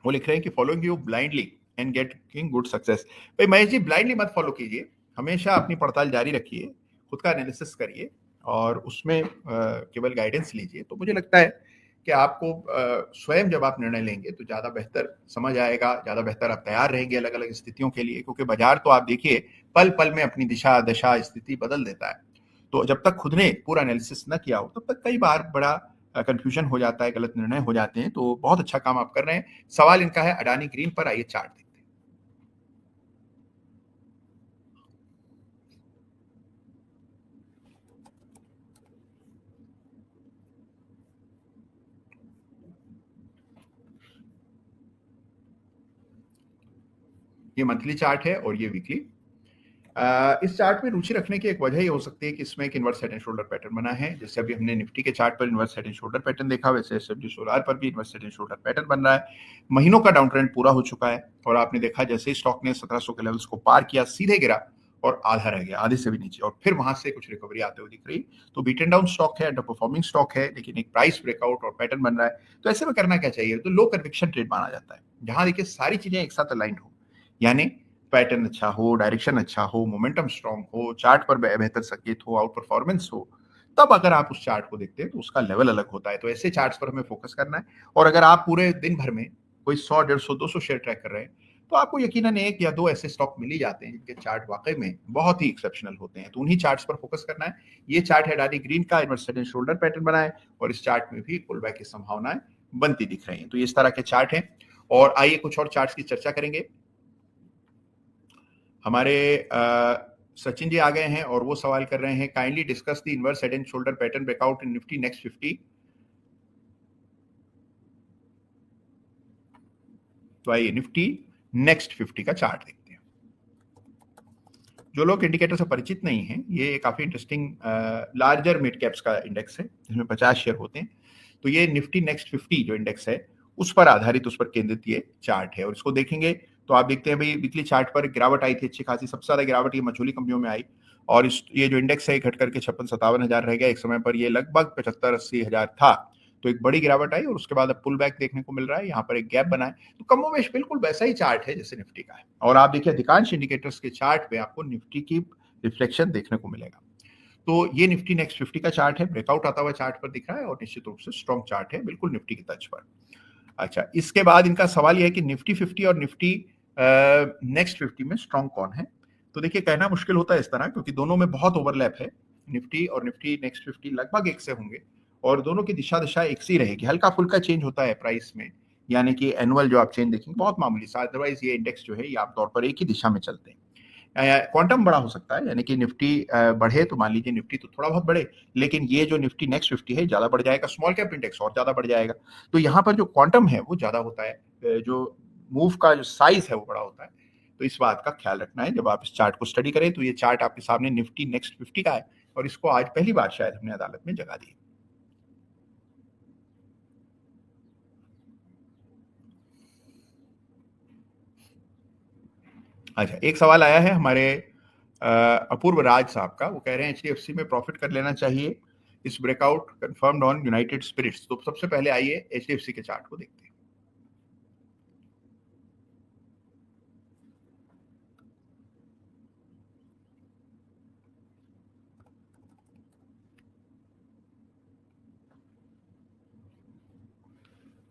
वो लिख रहे हैं कि following you blindly and getting good success. भाई महेश जी, ब्लाइंडली मत फॉलो कीजिए, हमेशा अपनी पड़ताल जारी रखिए, खुद का एनालिसिस करिए और उसमें केवल गाइडेंस लीजिए। तो मुझे लगता है कि आपको स्वयं जब आप निर्णय लेंगे तो ज़्यादा बेहतर समझ आएगा, ज़्यादा बेहतर आप तैयार रहेंगे अलग अलग स्थितियों के लिए। क्योंकि बाजार तो आप देखिए पल पल में अपनी दिशा दशा स्थिति बदल देता है। तो जब तक खुद ने पूरा एनालिसिस न किया हो, तब तक कई बार बड़ा कंफ्यूजन हो जाता है, गलत निर्णय हो जाते हैं। तो बहुत अच्छा काम आप कर रहे हैं। सवाल इनका है अडानी ग्रीन पर। आइए चार्ट देखते हैं। ये मंथली चार्ट है और ये वीकली। इस चार्ट में रुचि रखने की एक वजह ये हो सकती है कि इसमें एक inverse head and shoulder pattern बना है। जैसे अभी हमने निफ्टी के चार्ट पर inverse head and shoulder pattern देखा, वैसे एसएफजी सोलार पर भी inverse head and shoulder pattern बन रहा है। महीनों का डाउन ट्रेंड पूरा हो चुका है और आपने देखा जैसे ही स्टॉक ने 1700 के लेवल्स को पार किया, सीधे गिरा और आधा रह गया, आधे से भी नीचे, और फिर वहां से कुछ रिकवरी आते हुए दिख रही। तो बीटन डाउन स्टॉक है, अंडर परफॉर्मिंग स्टॉक है, लेकिन एक प्राइस ब्रेकआउट और पैटर्न बन रहा है। तो ऐसे में करना क्या चाहिए? तो लो कन्विक्शन ट्रेड माना जाता है, जहां देखिए सारी चीजें एक साथ अलाइंड हो, यानी पैटर्न अच्छा हो, डायरेक्शन अच्छा हो, मोमेंटम स्ट्रांग हो, चार्ट पर बेहतर संकेत हो, आउट परफॉर्मेंस हो, तब अगर आप उस चार्ट को देखते हैं तो उसका लेवल अलग होता है। तो ऐसे चार्ट्स पर हमें फोकस करना है। और अगर आप पूरे दिन भर में कोई 100, 150, 200 शेयर ट्रैक कर रहे हैं, तो आपको यकीनन एक या दो ऐसे स्टॉक मिल ही जाते हैं जिनके चार्ट वाकई में बहुत ही एक्सेप्शनल होते हैं। तो उन्हीं चार्ट्स पर फोकस करना है। ये चार्ट है अडानी ग्रीन का, inverse head and shoulder pattern बना है और इस चार्ट में भी पुल बैक की संभावनाएं बनती दिख रही हैं। तो इस तरह के चार्ट हैं। और आइए कुछ और चार्ट्स की चर्चा करेंगे। हमारे सचिन जी आ गए हैं और वो सवाल कर रहे हैं, kindly discuss the inverse head and shoulder pattern breakout in Nifty next 50। तो आइए निफ्टी नेक्स्ट 50 का चार्ट देखते हैं। जो लोग इंडिकेटर से परिचित नहीं हैं, ये काफी इंटरेस्टिंग लार्जर मिड कैप्स का इंडेक्स है जिसमें 50 शेयर होते हैं। तो ये निफ्टी नेक्स्ट 50 जो इंडेक्स है उस पर आधारित, उस पर केंद्रित ये चार्ट है। और इसको देखेंगे तो आप देखते हैं भाई वीकली चार्ट पर गिरावट आई थी अच्छी खासी, सबसे ज्यादा गिरावट ये मछली कंपनियों में आई। और ये जो इंडेक्स है घट करके 56-57 हजार रह गया। एक समय पर ये लगभग 75-80 हजार था। तो एक बड़ी गिरावट आई और उसके बाद अब पुल बैक देखने को मिल रहा है। यहाँ पर एक गैप बना है। तो कमोवेश बिल्कुल वैसा ही चार्ट है जैसे निफ्टी का है। और आप देखिए अधिकांश इंडिकेटर्स के चार्ट पे आपको निफ्टी की रिफ्लेक्शन देखने को मिलेगा। तो ये निफ्टी नेक्स्ट 50 का चार्ट है, ब्रेकआउट आता हुआ चार्ट पर दिख रहा है और निश्चित रूप से स्ट्रॉन्ग चार्ट है, बिल्कुल निफ्टी की तर्ज पर। अच्छा, इसके बाद इनका सवाल यह है कि निफ्टी 50 और निफ्टी नेक्स्ट 50 में स्ट्रॉन्ग कौन है? तो देखिए कहना मुश्किल होता है इस तरह, क्योंकि दोनों में बहुत ओवरलैप है। निफ्टी और निफ्टी नेक्स्ट 50 लगभग एक से होंगे और दोनों की दिशा एक सी रहेगी। हल्का फुल्का चेंज होता है प्राइस में, यानी कि एनुअल जो आप चेंज देखेंगे बहुत मामूली सा, अदरवाइज ये इंडेक्स जो है ये आमतौर पर एक ही दिशा में चलते हैं। क्वांटम बड़ा हो सकता है, यानी कि निफ्टी बढ़े तो मान लीजिए निफ्टी तो थोड़ा बहुत बढ़े, लेकिन ये जो निफ्टी नेक्स्ट 50 है ज्यादा बढ़ जाएगा, स्मॉल कैप इंडेक्स और ज्यादा बढ़ जाएगा। तो यहाँ पर जो क्वांटम है वो ज्यादा होता है, जो मूव का जो साइज है वो बड़ा होता है। तो इस बात का ख्याल रखना है जब आप इस चार्ट को स्टडी करें। तो ये चार्ट आपके सामने निफ्टी नेक्स्ट 50 का है और इसको आज पहली बार शायद हमने अदालत में जगह दी। अच्छा, एक सवाल आया है हमारे अपूर्व राज साहब का। वो कह रहे हैं एचडीएफसी में प्रॉफिट कर लेना चाहिए, इस breakout confirmed on United Spirits. तो सबसे पहले आइए एचडीएफसी के चार्ट को देखते हैं।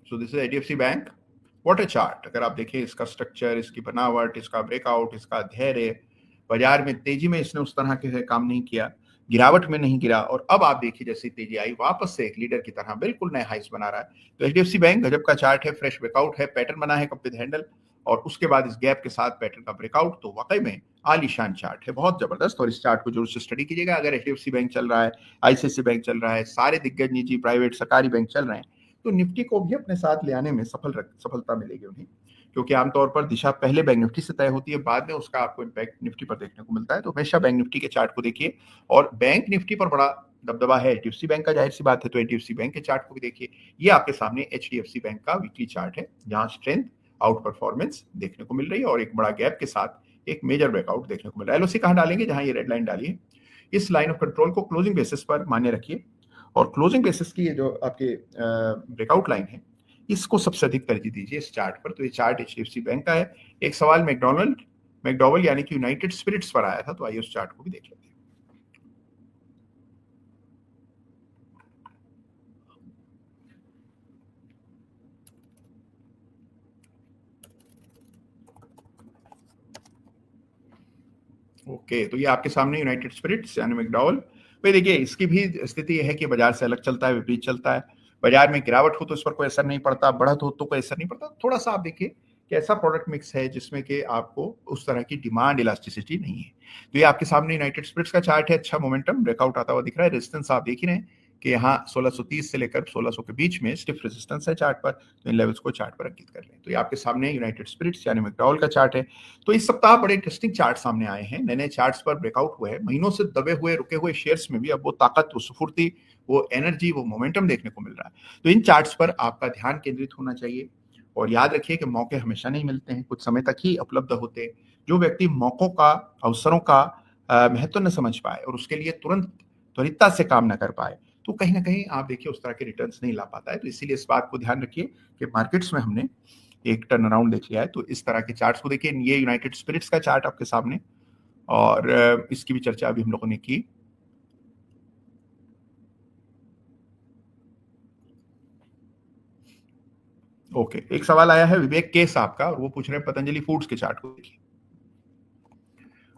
So this is HDFC bank. What a chart! अगर आप देखें इसका स्ट्रक्चर, इसकी बनावट, इसका ब्रेकआउट, इसका धैर्य, बाजार में तेजी में इसने उस तरह के काम नहीं किया, गिरावट में नहीं गिरा, और अब आप देखिए जैसे तेजी आई वापस से एक लीडर की तरह बिल्कुल नए हाइस बना रहा है। तो एचडीएफसी बैंक गजब का चार्ट है, फ्रेश ब्रेकआउट है, पैटर्न बना है कप विद हैंडल और उसके बाद इस गैप के साथ पैटर्न का ब्रेकआउट। तो वाकई में आलीशान चार्ट है, बहुत जबरदस्त। और इस चार्ट को जरूर से स्टडी कीजिएगा। अगर एचडीएफसी बैंक चल रहा है, आईसीआईसी बैंक चल रहा है, सारे दिग्गज निजी प्राइवेट सरकारी बैंक चल रहे हैं, तो निफ्टी को भी अपने साथ ले आने में सफलता मिलेगी उन्हें, क्योंकि आमतौर पर दिशा पहले बैंक निफ्टी से तय होती है, बाद में उसका आपको इम्पैक्ट निफ्टी पर देखने को मिलता है। तो हमेशा बैंक निफ्टी के चार्ट को देखिए। और बैंक निफ्टी पर बड़ा दबदबा है एचडीएफसी बैंक का, जाहिर सी बात है, तो एचडीएफसी बैंक के चार्ट को भी देखिए। ये आपके सामने एचडीएफसी बैंक का वीकली चार्ट है, जहां स्ट्रेंथ, आउट परफॉर्मेंस देखने को मिल रही है और एक बड़ा गैप के साथ एक मेजर ब्रेकआउट देखने को मिल रहा है। एलओसी कहां डालेंगे? जहां ये रेड लाइन डाली है, इस लाइन ऑफ कंट्रोल को क्लोजिंग बेसिस पर मान्य रखिए और क्लोजिंग बेसिस की ये जो आपके ब्रेकआउट लाइन है इसको सबसे अधिक तरजीह दीजिए इस चार्ट पर। तो ये चार्ट एचडीएफसी बैंक का है। एक सवाल मैकडॉवल यानी कि यूनाइटेड स्पिरिट्स पर आया था, तो आइए उस चार्ट को भी देख लेते हैं। ओके, तो ये आपके सामने यूनाइटेड स्पिरिट्स यानी मैकडॉवल। भाई देखिए इसकी भी स्थिति यह है कि बाजार से अलग चलता है, विपरीत चलता है। बाजार में गिरावट हो तो इस पर कोई असर नहीं पड़ता, बढ़त हो तो कोई असर नहीं पड़ता। थोड़ा सा आप देखिए कि ऐसा प्रोडक्ट मिक्स है जिसमें कि आपको उस तरह की डिमांड इलास्टिसिटी नहीं है। तो ये आपके सामने यूनाइटेड स्पिरिट्स का चार्ट है। अच्छा मोमेंटम, ब्रेकआउट आता हुआ दिख रहा है। रेजिस्टेंस आप देख ही रहे हैं कि यहाँ 1630 से लेकर 1600 के बीच में स्टिफ रेजिस्टेंस है चार्ट पर, तो इन लेवल्स को चार्ट पर अंकित कर लें। तो ये आपके सामने यूनाइटेड स्पिरिट्स यानी मैकडॉवेल का चार्ट है। तो इस सप्ताह बड़े इंटरेस्टिंग चार्ट सामने आए हैं, नए नए चार्ट्स पर ब्रेकआउट हुए हैं, महीनों से दबे हुए रुके हुए शेयर्स में भी अब वो ताकत, वो स्फूर्ति, वो एनर्जी, वो मोमेंटम देखने को मिल रहा है। तो इन चार्ट्स पर आपका ध्यान केंद्रित होना चाहिए और याद रखिए कि मौके हमेशा नहीं मिलते हैं, कुछ समय तक ही उपलब्ध होते हैं। जो व्यक्ति मौकों का, अवसरों का महत्व न समझ पाए और उसके लिए तुरंत त्वरितता से काम न कर पाए, तो कहीं ना कहीं आप देखिए उस तरह के रिटर्न्स नहीं ला पाता है। तो इसीलिए इस बात को ध्यान रखिए कि मार्केट्स में हमने एक टर्न अराउंड देख लिया है। तो इस तरह के चार्ट्स को देखिए, ये यूनाइटेड स्पिरिट्स का चार्ट आपके सामने, और इसकी भी चर्चा अभी हम लोगों ने की। ओके, एक सवाल आया है विवेक के साहब का और वो पूछ रहे हैं पतंजलि फूड्स के चार्ट को देखिए।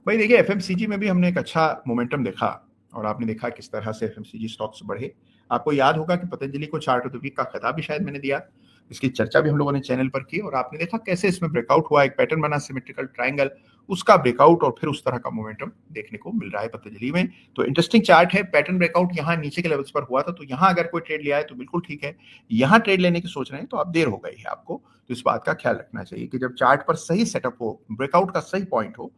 भाई देखिए, एफएमसीजी में भी हमने एक अच्छा मोमेंटम देखा और आपने देखा किस तरह से एफएमसीजी स्टॉक्स बढ़े। आपको याद होगा कि पतंजलि को चार्ट ऑफ द वीक का खिताब भी शायद मैंने दिया, इसकी चर्चा भी हम लोगों ने चैनल पर की और आपने देखा कैसे इसमें ब्रेकआउट हुआ, एक पैटर्न बना सिमेट्रिकल ट्रायंगल, उसका ब्रेकआउट और फिर उस तरह का मोमेंटम देखने को मिल रहा है पतंजलि में। तो इंटरेस्टिंग चार्ट है। पैटर्न ब्रेकआउट यहाँ नीचे के लेवल्स पर हुआ था, तो यहाँ अगर कोई ट्रेड लिया है तो बिल्कुल ठीक है। यहाँ ट्रेड लेने की सोच रहे हैं तो आप देर हो गई है आपको। तो इस बात का ख्याल रखना चाहिए कि जब चार्ट पर सही सेटअप हो, ब्रेकआउट का सही पॉइंट हो,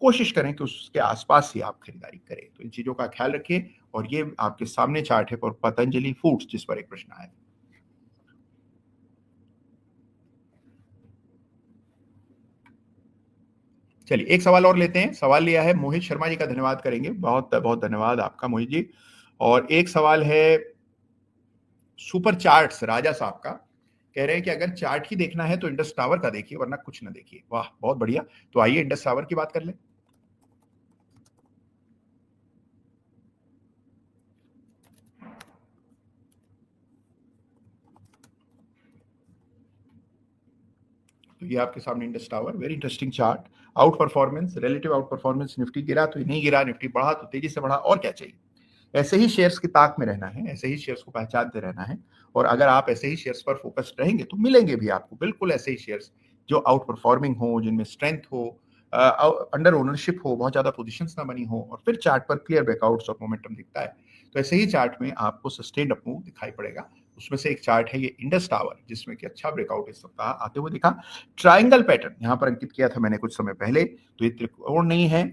कोशिश करें कि उसके आसपास ही आप खरीदारी करें। तो इन चीजों का ख्याल रखिए। और ये आपके सामने चार्ट है पर पतंजलि फूड्स, जिस पर एक प्रश्न आया। चलिए एक सवाल और लेते हैं। सवाल लिया है मोहित शर्मा जी का, धन्यवाद करेंगे, बहुत बहुत धन्यवाद आपका मोहित जी। और एक सवाल है सुपर चार्ट्स राजा साहब का, कह रहे हैं कि अगर चार्ट ही देखना है तो इंडस टावर का देखिए वरना कुछ ना देखिए। वाह, बहुत बढ़िया। तो आइए इंडस टावर की बात कर लें। तो ये आपके सामने Indus tower, very interesting chart. Out performance, relative out performance, Nifty गिरा तो नहीं गिरा, निफ्टी बढ़ा तो तेजी से बढ़ा, और क्या चाहिए। ऐसे ही शेयर्स की ताक में रहना है, ऐसे ही शेयर्स को पहचानते रहना है। और अगर आप ऐसे ही शेयर्स पर फोकस्ड रहेंगे तो मिलेंगे भी आपको बिल्कुल ऐसे ही शेयर्स जो आउट परफॉर्मिंग हो, जिनमें स्ट्रेंथ हो, अंडर ओनरशिप हो, बहुत ज्यादा पोजीशंस ना बनी हो, और फिर चार्ट पर क्लियर ब्रेकआउट्स और मोमेंटम दिखता है। तो ऐसे ही चार्ट में आपको सस्टेन्ड अप मूव दिखाई पड़ेगा। उसमें से एक चार्ट है ये इंडस टावर, जिसमें कि अच्छा ब्रेकआउट इस सप्ताह आते हुए दिखा। ट्रायंगल पैटर्न यहाँ पर अंकित किया था मैंने कुछ समय पहले। तो ये त्रिकोण नहीं है,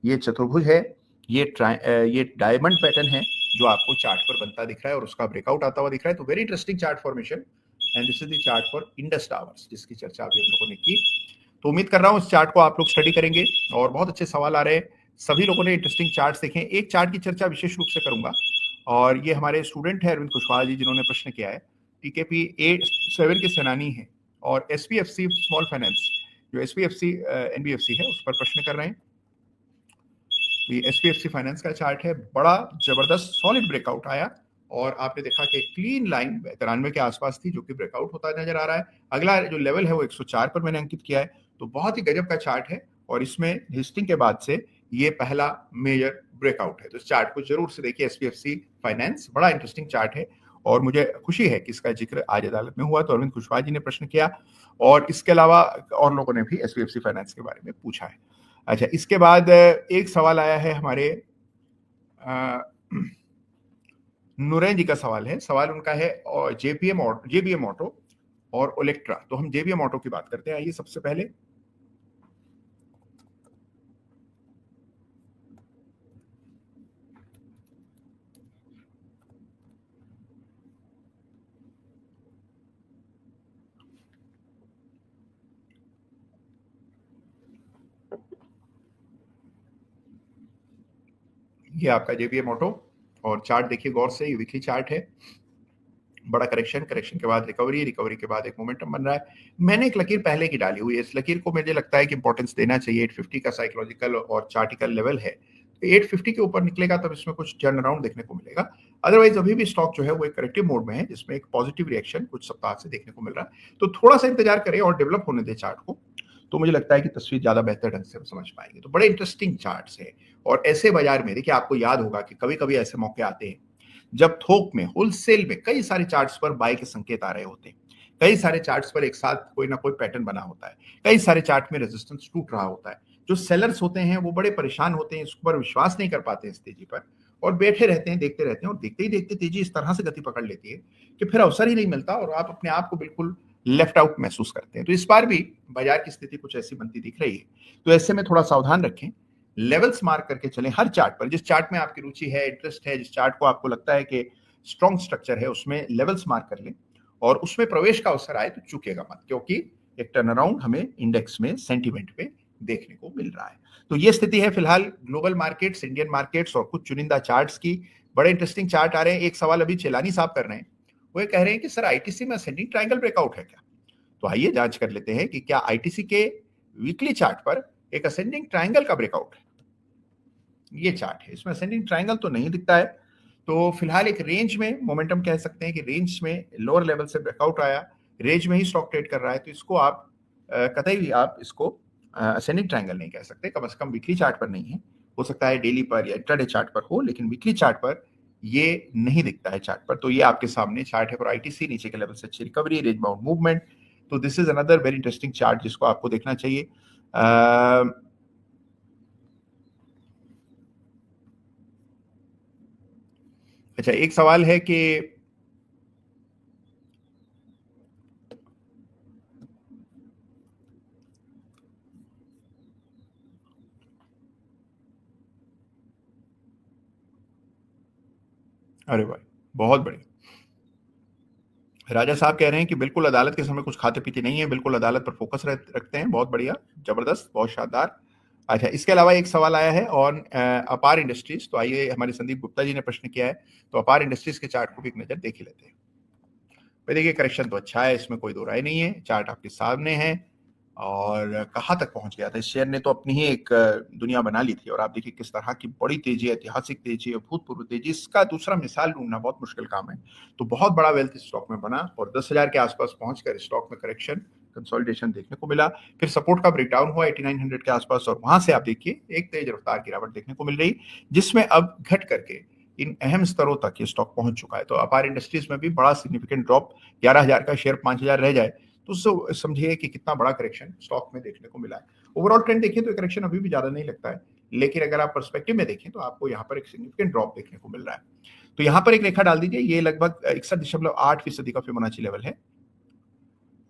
ये चतुर्भुज है, ये डायमंड पैटर्न है जो आपको चार्ट पर बनता दिख रहा है और उसका ब्रेकआउट आता हुआ दिख रहा है। तो very interesting chart formation, and this is the chart for Indus towers, जिसकी चर्चा अभी हम लोगों ने की। तो उम्मीद कर रहा हूँ इस चार्ट को आप लोग स्टडी करेंगे और बहुत अच्छे सवाल आ रहे हैं। सभी लोगों ने इंटरेस्टिंग चार्ट देखे। एक चार्ट की चर्चा विशेष रूप से करूंगा और ये हमारे स्टूडेंट है अरविंद कुशवाहा जी, जिन्होंने प्रश्न किया है। टीकेपी 7 के सेनानी है और एसपीएफसी स्मॉल फाइनेंस, जो एसपीएफसी एनबीएफसी है, उस पर प्रश्न कर रहे हैं। ये एसपीएफसी फाइनेंस का चार्ट है, बड़ा जबरदस्त सॉलिड ब्रेकआउट आया और आपने देखा कि क्लीन लाइन 93 के आसपास थी, जो कि ब्रेकआउट होता नजर आ रहा है। अगला जो लेवल है वो 104 पर मैंने अंकित किया है। तो बहुत ही गजब का चार्ट है और इसमें लिस्टिंग के बाद से ये पहला मेजर ब्रेकआउट है। तो इस चार्ट को जरूर से देखिए, एसपीएफसी फाइनेंस बड़ा इंटरेस्टिंग चार्ट है और मुझे खुशी है कि इसका जिक्र आज अदालत में हुआ। तो अरविंद कुशवाहा जी ने प्रश्न किया और इसके अलावा और लोगों ने भी एसपीएफसी फाइनेंस के बारे में पूछा है। अच्छा, इसके बाद एक सवाल आया है हमारे नूरैन जी का सवाल है। सवाल उनका है जेबीएम ऑटो और ओलेक्ट्रा। तो हम जेबीएम ऑटो की बात करते हैं। आइए सबसे पहले ये आपका जेबीएम ऑटो और चार्ट देखिए गौर से, ये वीकली चार्ट है। बड़ा करेक्शन के बाद रिकवरी के बाद एक मोमेंटम बन रहा है। मैंने एक लकीर पहले की डाली हुई है, इस लकीर को मुझे लगता है कि इंपॉर्टेंस देना चाहिए। 850 का साइकोलॉजिकल और चार्टिकल लेवल है, तो 850 के ऊपर निकलेगा तब इसमें कुछ टर्न अराउंड देखने को मिलेगा। अदरवाइज अभी भी स्टॉक जो है वो एक करेक्टिव मोड में है, जिसमें एक पॉजिटिव रिएक्शन कुछ सप्ताह से देखने को मिल रहा है। तो थोड़ा सा इंतजार करें और डेवलप होने दें चार्ट को, तो मुझे लगता है कि तस्वीर ज्यादा बेहतर ढंग से समझ पाएंगे। तो बड़े इंटरेस्टिंग चार्ट्स है। और ऐसे बाजार में देखिए, आपको याद होगा कि कभी कभी ऐसे मौके आते हैं जब थोक में, होलसेल में कई सारे चार्ट्स पर बाय के संकेत आ रहे होते हैं, कई सारे चार्ट्स पर एक साथ कोई ना कोई पैटर्न बना होता है, कई सारे चार्ट में रेजिस्टेंस टूट रहा होता है। जो सेलर्स होते हैं वो बड़े परेशान होते हैं, इस पर विश्वास नहीं कर पाते इस तेजी पर, और बैठे रहते हैं, देखते रहते हैं, और देखते ही देखते तेजी इस तरह से गति पकड़ लेती है कि फिर अवसर ही नहीं मिलता और आप अपने आप को बिल्कुल लेफ्ट आउट महसूस करते हैं। तो इस बार भी बाजार की स्थिति कुछ ऐसी बनती दिख रही है। तो ऐसे में थोड़ा सावधान रखें, लेवल्स मार्क करके चलें हर चार्ट पर। जिस चार्ट में आपकी रुचि है, इंटरेस्ट है, जिस चार्ट को आपको लगता है कि स्ट्रॉन्ग स्ट्रक्चर है, उसमें लेवल्स मार्क कर लें और उसमें प्रवेश का अवसर आए तो चूकेगा मत, क्योंकि एक टर्न अराउंड हमें इंडेक्स में सेंटीमेंट पे देखने को मिल रहा है। तो ये स्थिति है फिलहाल ग्लोबल मार्केट्स, इंडियन मार्केट्स और कुछ चुनिंदा चार्ट्स की। बड़े इंटरेस्टिंग चार्ट आ रहे हैं। एक सवाल अभी चेलानी साहब कर रहे हैं, वो ये कह रहे हैं कि सर आईटीसी में असेंडिंग ट्रायंगल ब्रेकआउट है क्या? तो आइए जांच कर लेते हैं कि क्या आईटीसी के वीकली चार्ट पर एक असेंडिंग ट्रायंगल का ब्रेकआउट है। ये चार्ट है, इसमें असेंडिंग ट्रायंगल तो नहीं दिखता है। तो फिलहाल एक रेंज में मोमेंटम कह सकते हैं कि रेंज में लोअर लेवल से ब्रेकआउट आया, रेंज में ही स्टॉक ट्रेड कर रहा है, तो इसको आप कतई भी आप इसको असेंडिंग ट्रायंगल नहीं कह सकते, कम से कम वीकली चार्ट पर नहीं है। हो सकता है डेली पर या इंट्राडे चार्ट पर हो, लेकिन वीकली चार्ट पर ये नहीं दिखता है चार्ट पर। तो ये आपके सामने चार्ट है फॉर आईटीसी, नीचे के लेवल से अच्छी रिकवरी, रेंज बाउंड मूवमेंट। तो this is another very interesting chart जिसको आपको देखना चाहिए। अच्छा, एक सवाल है कि अरे भाई बहुत बढ़िया, राजा साहब कह रहे हैं कि बिल्कुल अदालत के समय कुछ खाते पीते नहीं है, बिल्कुल अदालत पर फोकस रखते हैं। बहुत बढ़िया, जबरदस्त, बहुत शानदार। अच्छा, इसके अलावा एक सवाल आया है ऑन अपार इंडस्ट्रीज। तो आइए, हमारे संदीप गुप्ता जी ने प्रश्न किया है, तो अपार इंडस्ट्रीज के चार्ट को भी एक नजर देख ही लेते हैं। भाई देखिए, करेक्शन तो अच्छा है, इसमें कोई दो राय नहीं है। चार्ट आपके सामने है और कहाँ तक पहुंच गया था इस शेयर ने, तो अपनी ही एक दुनिया बना ली थी। और आप देखिए किस तरह की बड़ी तेजी, ऐतिहासिक तेजी, अभूतपूर्व तेजी, इसका दूसरा मिसाल ढूंढना बहुत मुश्किल काम है। तो बहुत बड़ा वेल्थ स्टॉक में बना और 10,000 के आसपास पहुंचकर स्टॉक में करेक्शन, कंसोलिडेशन देखने को मिला। फिर सपोर्ट का ब्रेकडाउन हुआ 8900 के आसपास, और वहां से आप देखिए एक तेज रफ्तार गिरावट देखने को मिल रही, जिसमें अब घट करके इन अहम स्तरों तक ये स्टॉक पहुंच चुका है। तो अपार इंडस्ट्रीज में भी बड़ा सिग्निफिकेंट ड्रॉप, 11,000 का शेयर 5,000 रह जाए तो उससे समझिए कि कितना बड़ा करेक्शन स्टॉक में देखने को मिला है। ओवरऑल ट्रेंड देखिए तो करेक्शन अभी भी ज्यादा नहीं लगता है, लेकिन अगर आप पर्सपेक्टिव में देखें तो आपको यहाँ पर एक सिग्निफिकेंट ड्रॉप देखने को मिल रहा है। तो यहाँ पर एक रेखा डाल दीजिए, ये लगभग 61.8% का फिबोनाची लेवल है,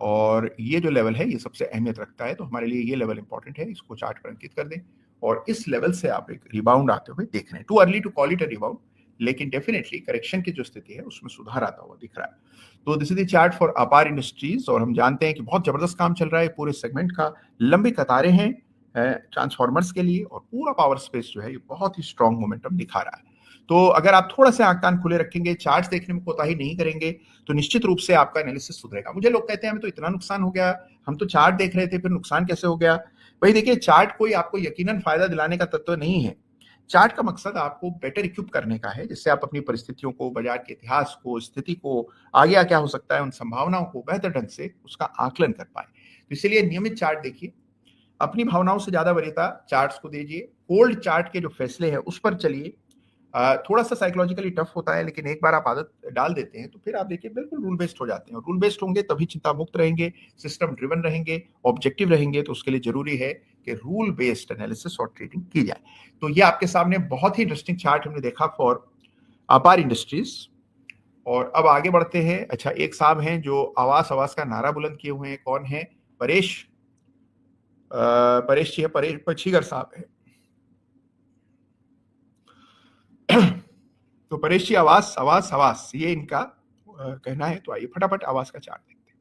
और ये जो लेवल है ये सबसे अहमियत रखता है। तो हमारे लिए ये लेवल इंपॉर्टेंट है, इसको चार्ट पर अंकित कर दें और इस लेवल से आप एक रिबाउंड आते हुए देख रहे हैं। Too early to call it a rebound, लेकिन डेफिनेटली करेक्शन की जो स्थिति है उसमें सुधार आता हुआ दिख रहा है। तो this is the chart for अपार इंडस्ट्रीज, और हम जानते हैं कि बहुत जबरदस्त काम चल रहा है पूरे सेगमेंट का। लंबी कतारें हैं ट्रांसफॉर्मर्स के लिए, और पूरा पावर स्पेस जो है ये बहुत ही स्ट्रॉन्ग मोमेंटम दिखा रहा है। तो अगर आप थोड़ा सा आंख कान खुले रखेंगे, चार्ट्स देखने में कोताही नहीं करेंगे, तो निश्चित रूप से आपका एनालिसिस सुधरेगा। मुझे लोग कहते हैं हमें तो इतना नुकसान हो गया, हम तो चार्ट देख रहे थे, फिर नुकसान कैसे हो गया? भाई देखिए, चार्ट कोई आपको यकीनन फायदा दिलाने का तत्व नहीं है। चार्ट का मकसद आपको बेटर इक्विप करने का है, जिससे आप अपनी परिस्थितियों को, बाजार के इतिहास को, स्थिति को, आगे क्या हो सकता है, उन संभावनाओं को बेहतर ढंग से उसका आकलन कर पाए। तो इसीलिए नियमित चार्ट देखिए, अपनी भावनाओं से ज्यादा वरीयता चार्ट्स को दीजिए, कोल्ड चार्ट के जो फैसले हैं उस पर चलिए। थोड़ा सा साइकोलॉजिकली टफ होता है, लेकिन एक बार आप आदत डाल देते हैं तो फिर आप देखिए बिल्कुल रूल बेस्ड हो जाते हैं। और रूल बेस्ड होंगे तभी चिंता मुक्त रहेंगे, सिस्टम ड्रिवन रहेंगे, ऑब्जेक्टिव रहेंगे। तो उसके लिए जरूरी है कि रूल बेस्ड एनालिसिस और ट्रेडिंग की जाए। तो ये आपके सामने बहुत ही इंटरेस्टिंग चार्ट हमने देखा फॉर अपार इंडस्ट्रीज। और अब आगे बढ़ते हैं। अच्छा, एक साहब हैं जो आवास आवास का नारा बुलंद किए हुए हैं, कौन है? परेश, परेश जी है, परेश पछीगर साहब है। तो परेश जी, आवास आवास आवास, ये इनका कहना है। तो आइए फटाफट आवास का चार्ट देखते हैं।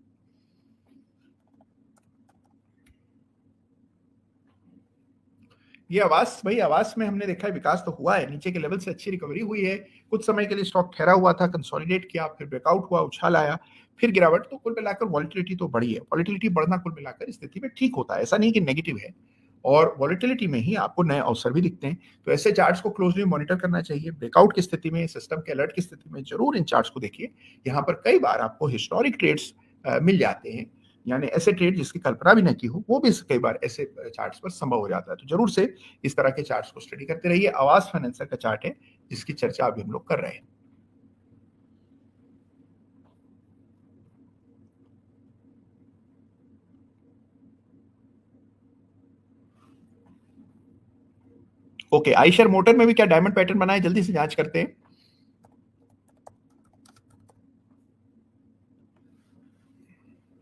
ये आवास, भाई आवास में हमने देखा है विकास तो हुआ है, नीचे के लेवल से अच्छी रिकवरी हुई है। कुछ समय के लिए स्टॉक ठहरा हुआ था, कंसोलिडेट किया, फिर ब्रेकआउट हुआ, उछाल आया, फिर गिरावट। तो कुल मिलाकर वॉलिटिलिटी तो बढ़ी है। वॉलिटिलिटी बढ़ना कुल मिलाकर स्थिति में ठीक होता है, ऐसा नहीं कि नेगेटिव है। और वॉलिटिलिटी में ही आपको नए अवसर भी दिखते हैं। तो ऐसे चार्ट्स को क्लोजली मॉनिटर करना चाहिए। ब्रेकआउट की स्थिति में, सिस्टम के अलर्ट की स्थिति में जरूर इन चार्ट्स को देखिए। यहाँ पर कई बार आपको हिस्टोरिक ट्रेड्स मिल जाते हैं, यानी ऐसे ट्रेड जिसकी कल्पना भी न की हो, वो भी कई बार ऐसे चार्ट्स पर संभव हो जाता है। तो जरूर से इस तरह के चार्ट्स को स्टडी करते रहिए। आवास फाइनेंसर का चार्ट है जिसकी चर्चा अभी हम लोग कर रहे हैं। ओके, आइशर मोटर में भी क्या डायमंड पैटर्न बना है, जल्दी से जांच करते हैं।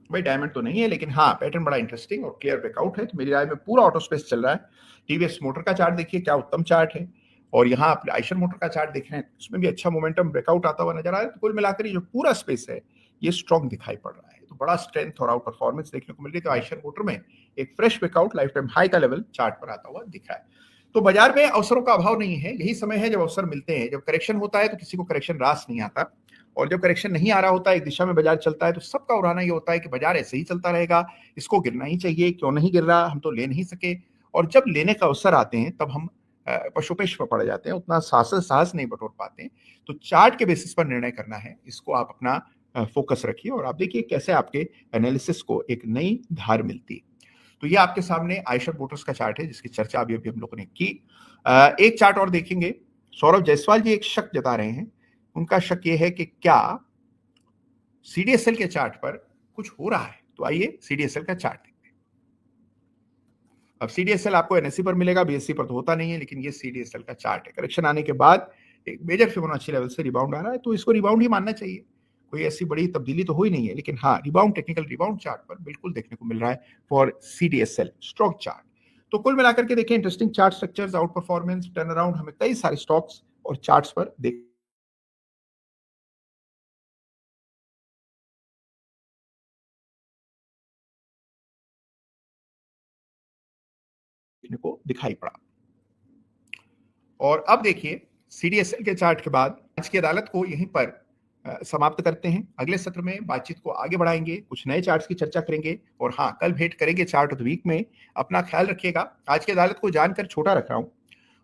भाई डायमंड तो नहीं है, लेकिन हाँ पैटर्न बड़ा इंटरेस्टिंग और क्लियर ब्रेकआउट है, तो मेरी राय में पूरा ऑटो स्पेस चल रहा है। टीवीएस मोटर का चार्ट देखिए, क्या उत्तम चार्ट है। और यहाँ आप आइशर मोटर का चार्ट देख रहे हैं, उसमें भी अच्छा मोमेंटम ब्रेकआउट आता हुआ नजर आ रहा है। तो कुल मिलाकर ये जो पूरा स्पेस है ये स्ट्रॉन्ग दिखाई पड़ रहा है, तो बड़ा स्ट्रेंथ और आउट परफॉर्मेंस देखने को मिल रही है। तो आइशर मोटर में एक fresh breakout life time high का लेवल चार्ट पर आता हुआ दिख रहा है। तो बाजार में अवसरों का अभाव नहीं है, यही समय है जब अवसर मिलते हैं। जब करेक्शन होता है तो किसी को करेक्शन रास नहीं आता, और जब करेक्शन नहीं आ रहा होता है, एक दिशा में बाजार चलता है, तो सबका उड़ाना ये होता है कि बाजार ऐसे ही चलता रहेगा, इसको गिरना ही चाहिए, क्यों नहीं गिर रहा, हम तो ले नहीं सके। और जब लेने का अवसर आते हैं तब हम पशुपेश में पड़ जाते हैं, उतना साहस नहीं बटोर पाते हैं। तो चार्ट के बेसिस पर निर्णय करना है, इसको आप अपना फोकस रखिए और आप देखिए कैसे आपके एनालिसिस को एक नई धार मिलती है। तो ये आपके सामने आइशर मोटर्स का चार्ट है, जिसकी चर्चा अभी अभी हम लोगों ने की। एक चार्ट और देखेंगे। सौरभ जायसवाल जी एक शक जता रहे हैं, उनका शक ये है कि क्या सीडीएसएल के चार्ट पर कुछ हो रहा है। तो आइए सीडीएसएल का चार्ट देखते हैं। अब सीडीएसएल आपको एनएससी पर मिलेगा, बीएससी पर तो होता नहीं है, लेकिन ये सीडीएसएल का चार्ट है। करेक्शन आने के बाद एक मेजर फिबोनाची लेवल से रिबाउंड आ रहा है, तो इसको रिबाउंड ही मानना चाहिए, कोई ऐसी बड़ी तब्दीली तो हुई नहीं है। लेकिन हाँ, रिबाउंड टेक्निकल रिबाउंड चार्ट पर बिल्कुल देखने को मिल रहा है फॉर सीडीएसएल स्ट्रॉन्ग चार्ट। तो कुल मिलाकर के देखें, interesting chart structures, out performance, turn around हमें कई सारे स्टॉक्स और चार्ट्स पर देखने को दिखाई पड़ा। और अब देखिए सीडीएसएल के चार्ट के बाद आज की अदालत को यहीं पर समाप्त करते हैं। अगले सत्र में बातचीत को आगे बढ़ाएंगे, कुछ नए चार्ट्स की चर्चा करेंगे, और हाँ, कल भेंट करेंगे चार्ट ऑफ द वीक में। अपना ख्याल रखिएगा। आज की अदालत को जानकर छोटा रख रहा हूं,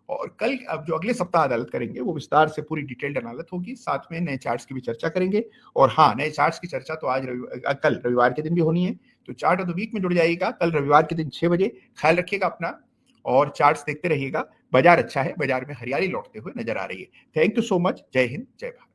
और कल अब जो अगले सप्ताह अदालत करेंगे वो विस्तार से पूरी डिटेल्ड अदालत होगी, साथ में नए चार्ट्स की भी चर्चा करेंगे। और हाँ, नए चार्ट्स की चर्चा तो कल रविवार के दिन भी होनी है, तो चार्ट ऑफ द वीक में जुड़ जाइएगा कल रविवार के दिन 6 बजे। ख्याल रखिएगा अपना, और चार्ट्स देखते रहिएगा। बाजार अच्छा है, बाजार में हरियाली लौटते हुए नजर आ रही है। Thank you so much. जय हिंद, जय भारत।